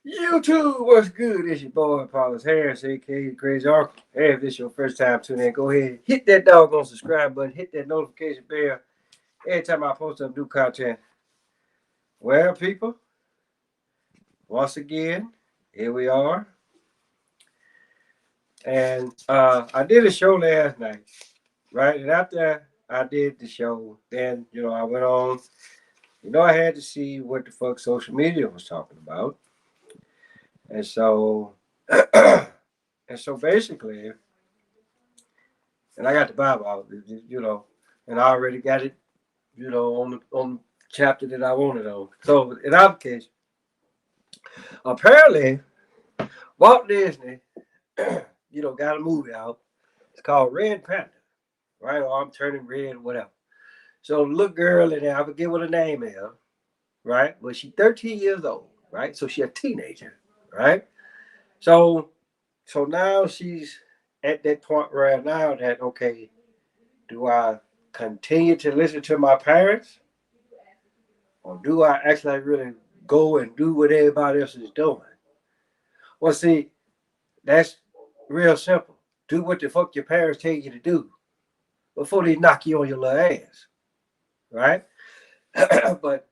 YouTube, what's good? It's your boy, Paulus Harris, aka Crazy Uncle. Hey, if this is your first time tuning in, go ahead, hit that doggone subscribe button, hit that notification bell. Every time I post up new content. Well, people, once again, here we are. And I did a show last night, right? And after I did the show, then, I went on. I had to see what the fuck social media was talking about. And so, basically, and I got the Bible out, and I already got it, on the chapter that I wanted on. So in our case, apparently Walt Disney, got a movie out. It's called Red Panda, right? Or I'm turning red, or whatever. So the little girl in there, I forget what her name is, right? But she's 13 years old, right? So she's a teenager, right? So now she's at that point right now that okay, do I continue to listen to my parents, or do I actually really go and do what everybody else is doing? Well, see, that's real simple. Do what the fuck your parents tell you to do before they knock you on your little ass, right? but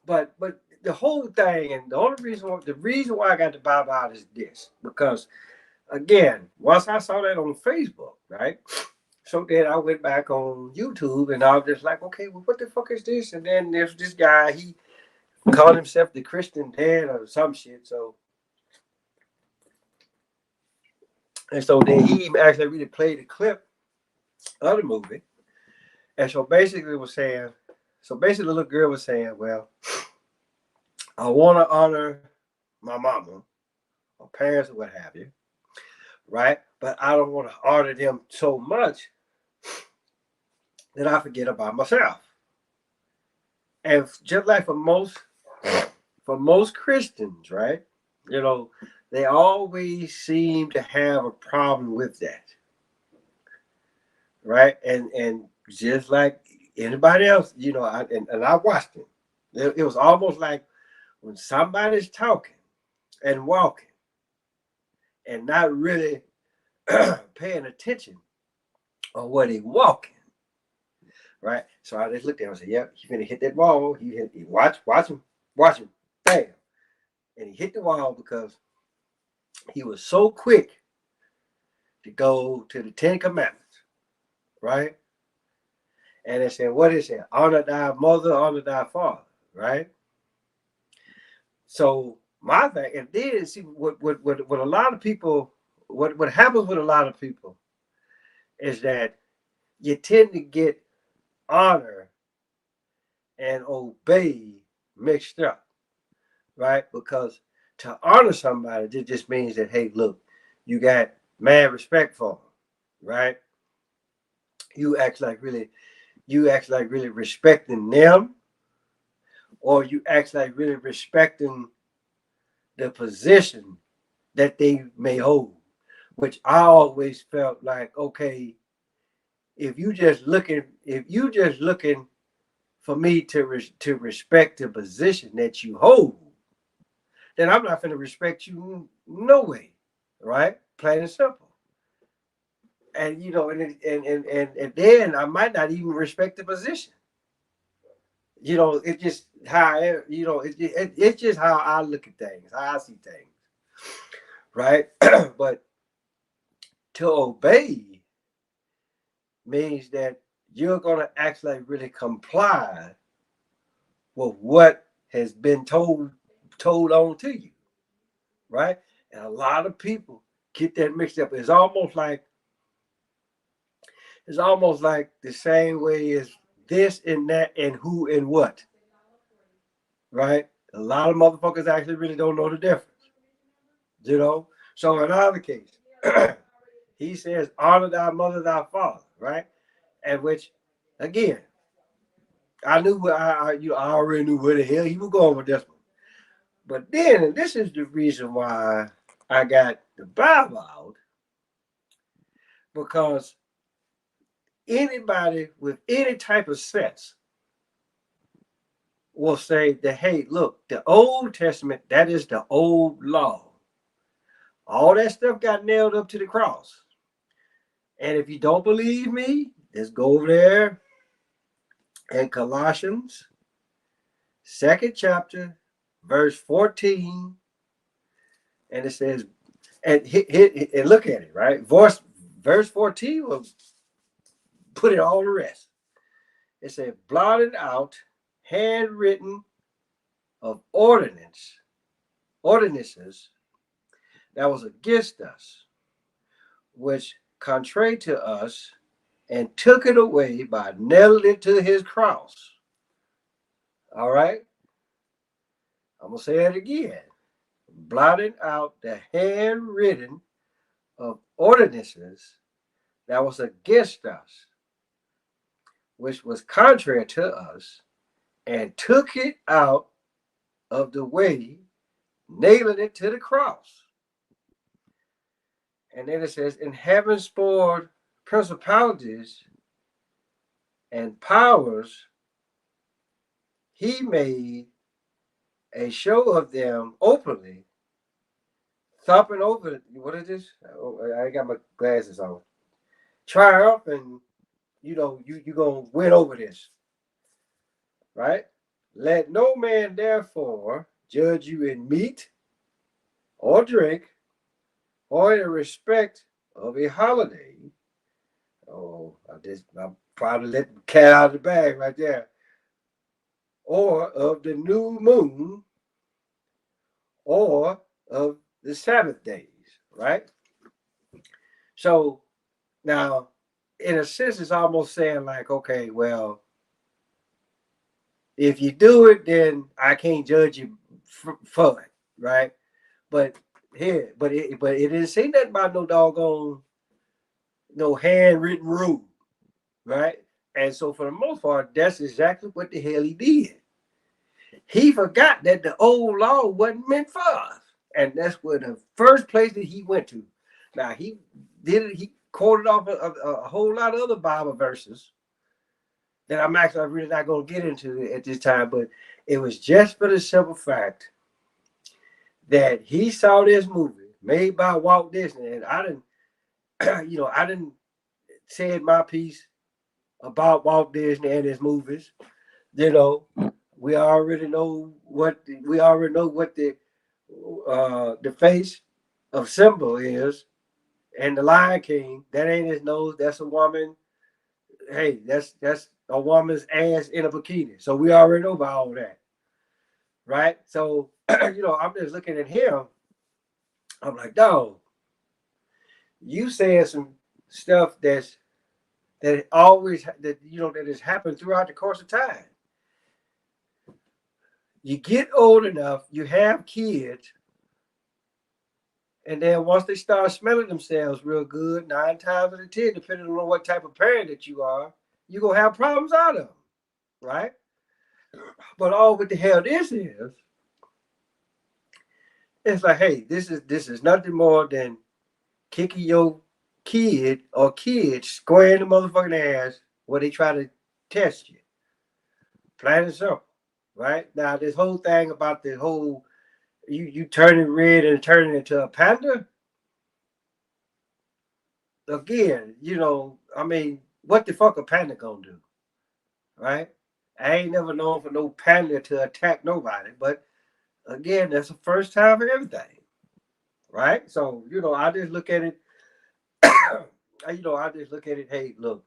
but the whole thing, and the reason why I got the Bible out is this, because again, once I saw that on Facebook, right? So then I went back on YouTube and I was just like, okay, well, what the fuck is this? And then there's this guy, he called himself the Christian Dad or some shit. So then he actually really played a clip of the movie. And so basically the little girl was saying, well, I want to honor my mama or parents or what have you, right? But I don't want to honor them so much that I forget about myself. And just like for most Christians, right? You know, they always seem to have a problem with that, right? And just like anybody else, and I watched it. It was almost like when somebody's talking and walking and not really paying attention on what they walking, right? So I just looked at him and said, "Yep, he's gonna hit that wall. He watch him, bam!" And he hit the wall because he was so quick to go to the Ten Commandments, right? And it said, "What is it? Honor thy mother, honor thy father," right? So my thing, and then see what a lot of people, what happens with a lot of people is that you tend to get honor and obey mixed up, right? Because to honor somebody, it just means that, hey, look, you got mad respect for them, right? You act like really, you act like really respecting them, or you act like really respecting the position that they may hold. Which I always felt like, okay, if you just looking for me to respect the position that you hold, then I'm not going to respect you no way, right? Plain and simple. And and then I might not even respect the position. It's just how it's just how I look at things, how I see things, right? But to obey means that you're gonna actually really comply with what has been told on to you, right? And a lot of people get that mixed up. It's almost like the same way as this and that and who and what, right? A lot of motherfuckers actually really don't know the difference, you know. So in our case, he says, "Honor thy mother, thy father," right? And which, again, I knew I already knew where the hell he was going with this one. But then, and this is the reason why I got the Bible out, because anybody with any type of sense will say that, hey, look, the Old Testament, that is the old law. All that stuff got nailed up to the cross. And if you don't believe me, just go over there in Colossians, second chapter, verse 14. And it says, and look at it, right? Verse 14 will put it all to rest. It said, blotted out, handwritten of ordinances that was against us, which contrary to us, and took it away by nailing it to his cross. All right? I'm going to say it again. Blotted out the handwritten of ordinances that was against us, which was contrary to us, and took it out of the way, nailing it to the cross. And then it says, in having spoiled principalities and powers, he made a show of them openly, thumping over. What is this? Oh, I ain't got my glasses on. Triumph, and you gonna win over this, right? Let no man therefore judge you in meat or drink or in respect of a holiday. Oh, I probably let the cat out of the bag right there. Or of the new moon, or of the Sabbath days, right? So now, in a sense, it's almost saying like, okay, well, if you do it, then I can't judge you for it, right? But it didn't say nothing about no doggone, no handwritten rule, right? And so for the most part, that's exactly what the hell he did. He forgot that the old law wasn't meant for us. And that's where the first place that he went to. Now he did it, he quoted off a whole lot of other Bible verses that I'm actually really not going to get into at this time, but it was just for the simple fact that he saw this movie made by Walt Disney, and I didn't, I didn't say my piece about Walt Disney and his movies. You know, we already know what the face of Simba is, and the Lion King. That ain't his nose. That's a woman. Hey, that's a woman's ass in a bikini. So we already know about all that, right? So I'm just looking at him. I'm like, dog, you saying some stuff that always that has happened throughout the course of time. You get old enough, you have kids, and then once they start smelling themselves real good, 9 times out of 10, depending on what type of parent that you are, you're gonna have problems out of them, right? But all what the hell this is, it's like, hey, this is nothing more than kicking your kid or kids square in the motherfucking ass where they try to test you. Plain and simple, right? Now this whole thing about the whole you turning red and turning into a panda. Again, I mean, what the fuck a panda gonna do, right? I ain't never known for no panda to attack nobody, but again, that's the first time for everything, right? So I just look at it. I just look at it. Hey, look,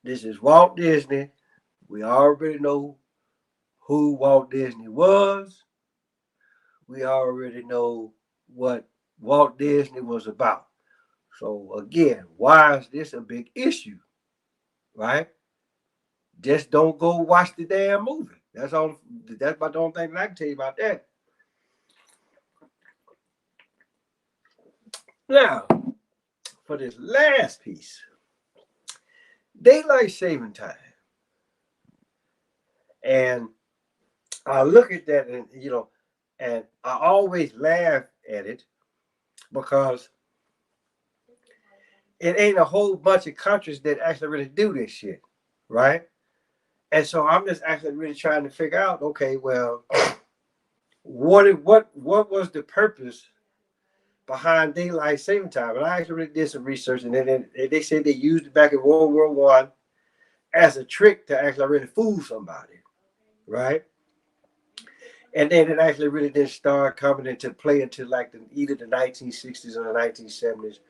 this is Walt Disney. We already know who Walt Disney was. We already know what Walt Disney was about. So again, why is this a big issue, right? Just don't go watch the damn movie. That's all. That's about the only thing that I can tell you about that. Now, for this last piece, daylight saving time, and I look at that, and I always laugh at it because it ain't a whole bunch of countries that actually really do this shit, right? And so I'm just actually really trying to figure out, okay, well, what was the purpose behind daylight saving time? And I actually really did some research, and then they said they used it back in World War I as a trick to actually really fool somebody, right? And then it actually really didn't start coming into play until like either the 1960s or the 1970s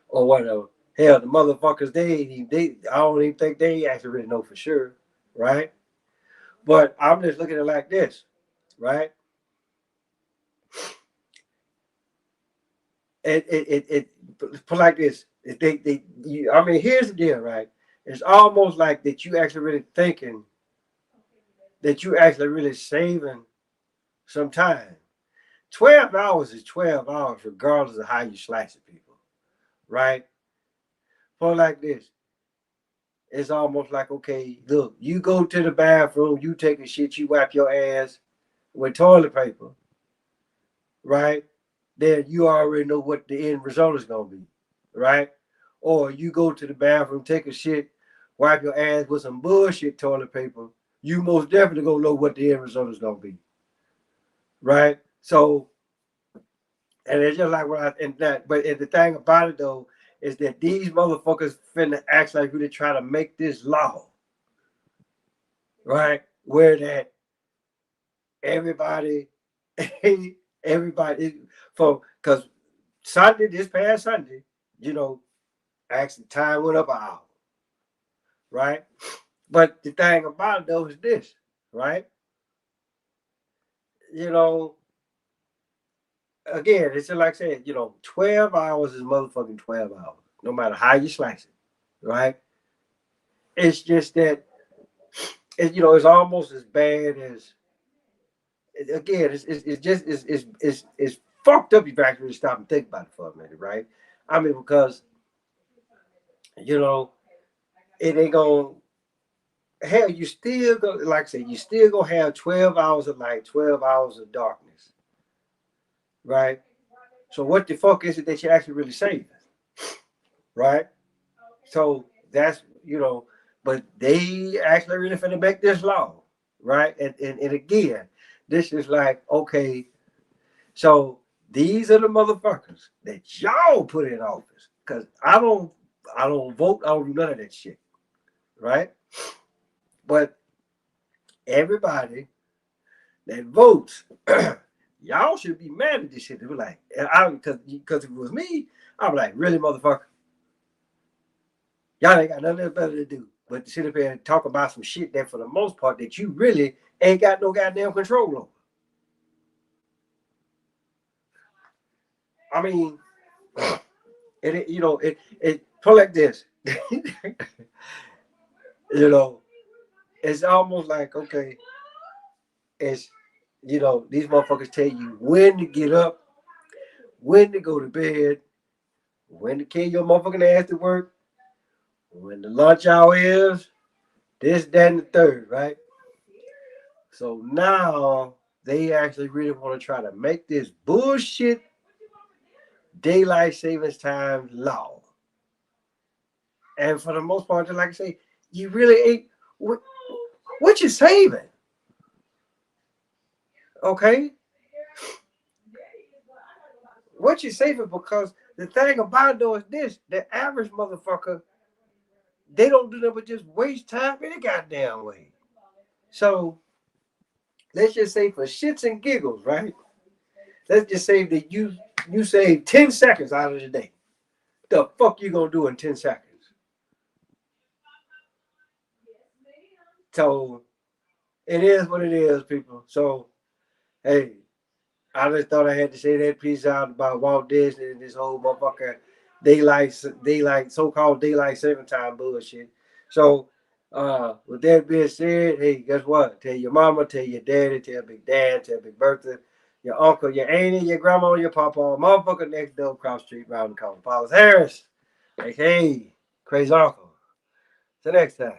or whatever. Hell, the motherfuckers, they I don't even think they actually really know for sure, right? But I'm just looking at it like this, right? It put like this. I mean, here's the deal, right? It's almost like that you actually really thinking that you actually really saving some time. 12 hours is 12 hours, regardless of how you slice it, people, right? Put like this. It's almost like, okay, look, you go to the bathroom, you take a shit, you wipe your ass with toilet paper, right? Then you already know what the end result is gonna be, right? Or you go to the bathroom, take a shit, wipe your ass with some bullshit toilet paper, you most definitely gonna know what the end result is gonna be, right? So, and it's just like what I and that, but the thing about it though is that these motherfuckers finna act like really try to make this law, right? Where that everybody, everybody, for because Sunday, this past Sunday, you know, actually time went up an hour, right? But the thing about it though is this, right? You know, again, it's just like I said, 12 hours is motherfucking 12 hours, no matter how you slice it, right? It's just that, it's almost as bad as, again, it's just, it's fucked up if you actually stop and think about it for a minute, right? I mean, because, you know, it ain't gonna, hell, you still go, like I said, you still gonna have 12 hours of light, 12 hours of darkness, right? So what the fuck is it that you actually really saving, right? So that's, but they actually really finna make this law, right? And again, this is like, okay, so these are the motherfuckers that y'all put in office. Cause I don't vote, I don't do none of that shit, right? But everybody that votes, y'all should be mad at this shit. They were like, because if it was me, I'd be like, really, motherfucker, y'all ain't got nothing better to do but to sit up here and talk about some shit that, for the most part, that you really ain't got no goddamn control over. I mean, it put like this. you know, it's almost like, okay, it's, these motherfuckers tell you when to get up, when to go to bed, when to carry your motherfucking ass to work, when the lunch hour is, this, that, and the third, right? So now they actually really want to try to make this bullshit daylight savings time law. And for the most part, just like I say, you really ain't what you saving, okay? What you saving, because the thing about it though is this: the average motherfucker, they don't do nothing but just waste time any goddamn way. So let's just say, for shits and giggles, right? Let's just say that you save 10 seconds out of the day. The fuck you gonna do in 10 seconds? So it is what it is, people. So hey, I just thought I had to say that piece out about Walt Disney and this whole motherfucker so-called daylight saving time bullshit. So with that being said, hey, guess what? Tell your mama, tell your daddy, tell Big Dad, tell Big Bertha, your uncle, your auntie, your grandma, your papa, motherfucker next door across the street round the corner. Paulus Harris, aka Crazy Uncle. Till next time.